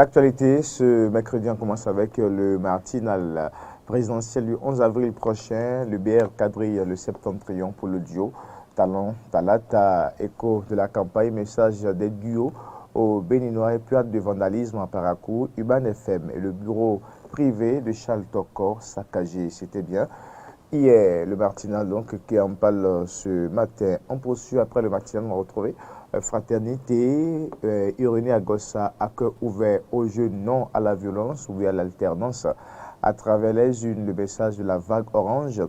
L'actualité, ce mercredi, on commence avec le matinal présidentiel du 11 avril prochain. Le BR quadrille le septentrion pour le duo. Talon, Talata, écho de la campagne, message des duos aux Béninois et plus hâte de vandalisme à Parakou, Uban FM et le bureau privé de Charles Tokor saccagé. C'était bien. Hier, le matinal, donc, qui en parle ce matin, on poursuit après le matinal, on va retrouver Fraternité, Irénée Agossa, à cœur ouvert au jeu non à la violence ou à l'alternance, à travers les unes, le message de la vague orange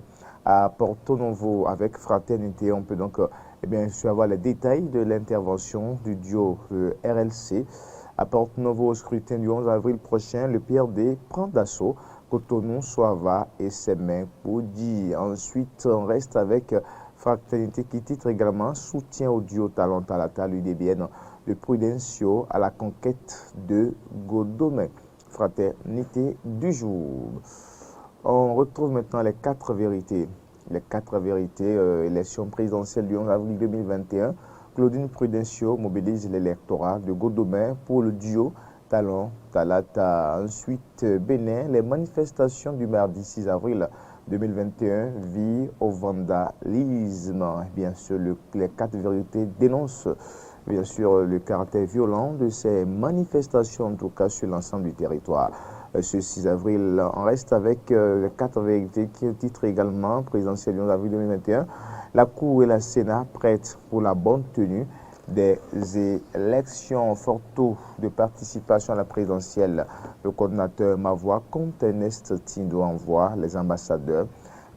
à Porto Novo avec Fraternité. On peut donc bien sûr avoir les détails de l'intervention du duo RLC à Porto Novo au scrutin du 11 avril prochain. Le PRD prend d'assaut Cotonou, Soava et Semen Poudi. Ensuite, on reste avec Fraternité qui titre également soutien au duo Talon Talata, l'UDBN de Prudencio à la conquête de Godomé. Fraternité du jour. On retrouve maintenant les quatre vérités. Les quatre vérités, élection présidentielle du 11 avril 2021. Claudine Prudencio mobilise l'électorat de Godomé pour le duo Talon, Talata. Ensuite, Bénin, les manifestations du mardi 6 avril 2021 vie au vandalisme. Bien sûr, les quatre vérités dénoncent bien sûr le caractère violent de ces manifestations, en tout cas sur l'ensemble du territoire. Ce 6 avril, on reste avec les quatre vérités qui titrent également présidentielle du 11 avril 2021. La Cour et la Sénat prêtent pour la bonne tenue des élections. Fort taux de participation à la présidentielle. Le coordinateur Mavoie compte Ernest Tindo envoie les ambassadeurs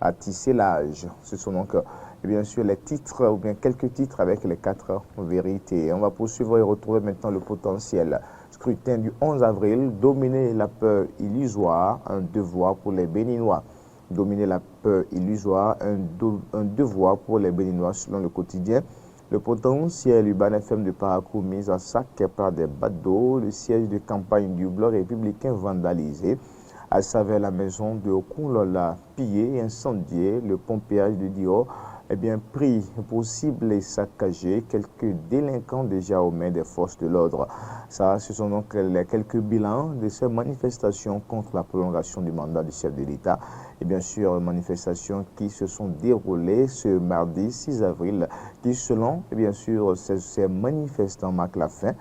à tisser l'âge. Ce sont donc bien sûr les titres ou bien quelques titres avec les quatre vérités. On va poursuivre et retrouver maintenant le potentiel. Scrutin du 11 avril, dominer la peur illusoire, un devoir pour les Béninois. Dominer la peur illusoire, un devoir pour les Béninois selon le quotidien. Le potentiel Uban FM de Parakou mis à sac par des badauds, le siège de campagne du bloc républicain vandalisé, à savoir la maison de Okunlola pillée et incendiée, le pompéage de Dior pris pour cible et saccagé, quelques délinquants déjà aux mains des forces de l'ordre. Ça, ce sont donc les quelques bilans de ces manifestations contre la prolongation du mandat du chef de l'État. Et bien sûr, manifestations qui se sont déroulées ce mardi 6 avril, qui selon, bien sûr, ces manifestants marquent la fin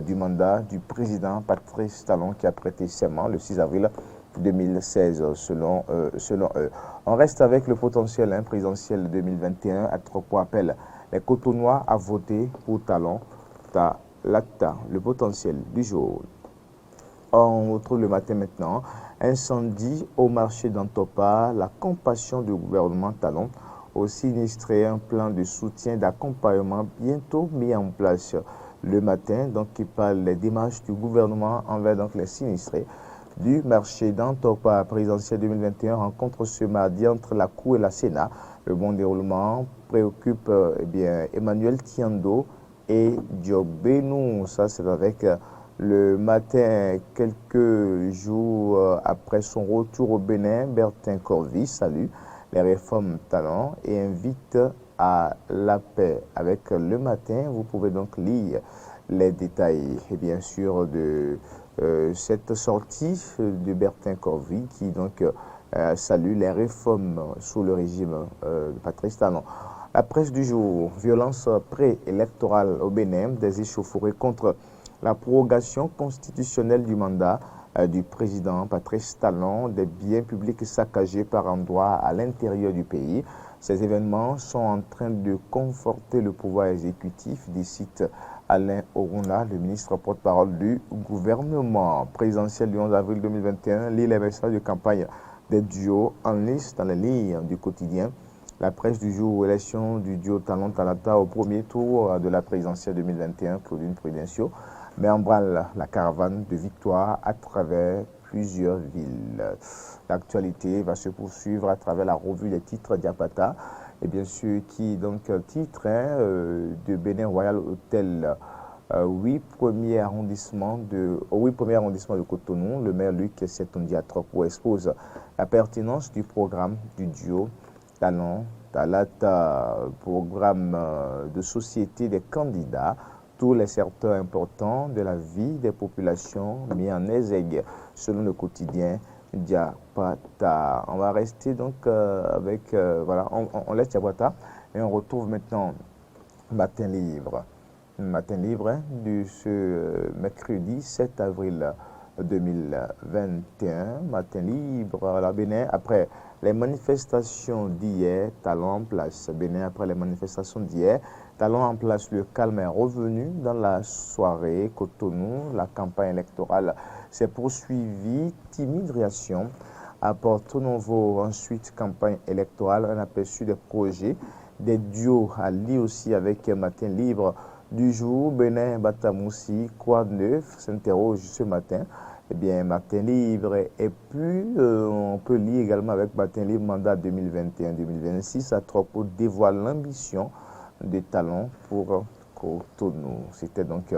du mandat du président Patrice Talon qui a prêté serment le 6 avril 2016, selon eux. On reste avec le potentiel présidentiel 2021 à trois points appel. Les Cotonois à voter pour Talon, Talata, le potentiel du jour. On retrouve le matin maintenant. Incendie au marché d'Antopa, la compassion du gouvernement Talon aux sinistrés, un plan de soutien d'accompagnement bientôt mis en place le matin, donc qui parle des démarches du gouvernement envers donc les sinistrés du marché d'Antopa présidentiel 2021. Rencontre ce mardi entre la Cour et la Sénat. Le bon déroulement préoccupe Emmanuel Tiando et Diobénou. Ça, c'est avec le matin, quelques jours après son retour au Bénin. Bertin Corvi salue les réformes Talon et invite à la paix. Avec le matin, vous pouvez donc lire les détails et bien sûr de cette sortie de Bertin Corvi qui donc salue les réformes sous le régime de Patrice Talon. La presse du jour, violence préélectorale au Bénin, des échauffourées contre la prorogation constitutionnelle du mandat du président Patrice Talon, des biens publics saccagés par endroits à l'intérieur du pays. Ces événements sont en train de conforter le pouvoir exécutif, cite Alain Oruna, le ministre porte-parole du gouvernement. Présidentiel du 11 avril 2021, lit les messages de campagne des duos en liste dans les lignes du quotidien. La presse du jour, élection du duo Talon Talata au premier tour de la présidentielle 2021, Claudine Prudencio, met en branle la caravane de victoire à travers plusieurs villes. L'actualité va se poursuivre à travers la revue des titres Diapata et bien sûr qui donc titre de Bénin Royal Hotel. 8 premiers arrondissements de Cotonou. Le maire Luc Setondiatropo expose la pertinence du programme du duo Talon Talata, programme de société des candidats tous les secteurs importants de la vie des populations mis en exergue selon le quotidien Diapata. On va rester donc avec, voilà, on laisse Diapata et on retrouve maintenant Matin Libre. Matin Libre hein, de ce mercredi 7 avril 2021. Matin Libre à la Bénin après les manifestations d'hier, Talon en place. Bénin après les manifestations d'hier, Talon en place. Le calme est revenu dans la soirée. Cotonou, la campagne électorale s'est poursuivie. Timide réaction à Porto Novo. Ensuite, campagne électorale, un aperçu des projets, des duos à lire aussi avec Matin Libre du jour. Bénin Batamoussi, quoi de neuf s'interroge ce matin. Eh bien, Matin Libre. Et puis, on peut lire également avec Matin Libre, mandat 2021-2026, à Tropo dévoile l'ambition des talents pour Cotonou. C'était donc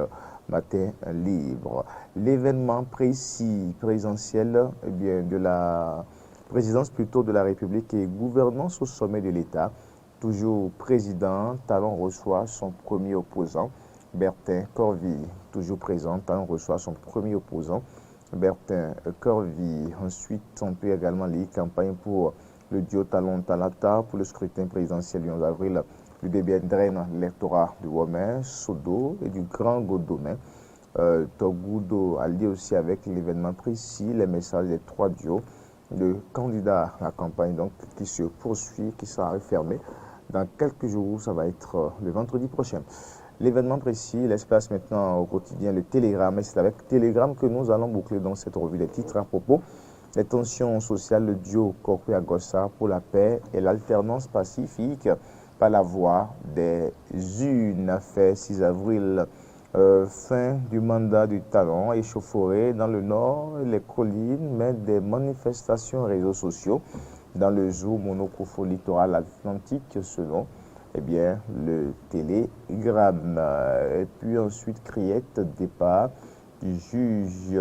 Matin Libre. L'événement précis, présentiel, eh bien, de la présidence plutôt de la République et gouvernance au sommet de l'État. Toujours président, Talon reçoit son premier opposant, Bertin Corvi. Toujours présent, Talon reçoit son premier opposant, Bertin Corvi. Ensuite, on peut également lire campagne pour le duo Talon-Talata pour le scrutin présidentiel du 11 avril. Le début draine l'électorat du Women, Sodo et du Grand Godomé. Togudo allié aussi avec l'événement précis, les messages des trois duos. Le candidat à la campagne donc, qui se poursuit, qui sera refermé dans quelques jours, ça va être le vendredi prochain. L'événement précis laisse place maintenant au quotidien le Télégramme. Et c'est avec Télégramme que nous allons boucler dans cette revue des titres à propos des tensions sociales, le duo Korkwe-Agossa pour la paix et l'alternance pacifique par la voie des unes. Affaire 6 avril, fin du mandat du Talon, échauffourée dans le nord, les collines, mais des manifestations réseaux sociaux dans le jour monocofo littoral atlantique selon eh bien, le Télégramme. Et puis ensuite, criette, départ du juge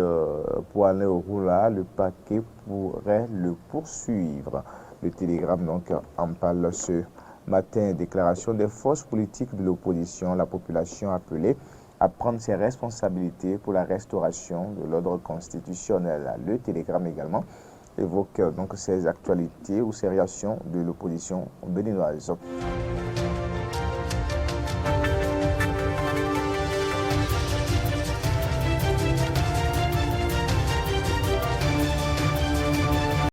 pour aller au Roula, le paquet pourrait le poursuivre. Le Télégramme donc en parle ce matin. Déclaration des forces politiques de l'opposition, la population appelée à prendre ses responsabilités pour la restauration de l'ordre constitutionnel. Le Télégramme également évoque donc ces actualités ou ces réactions de l'opposition béninoise.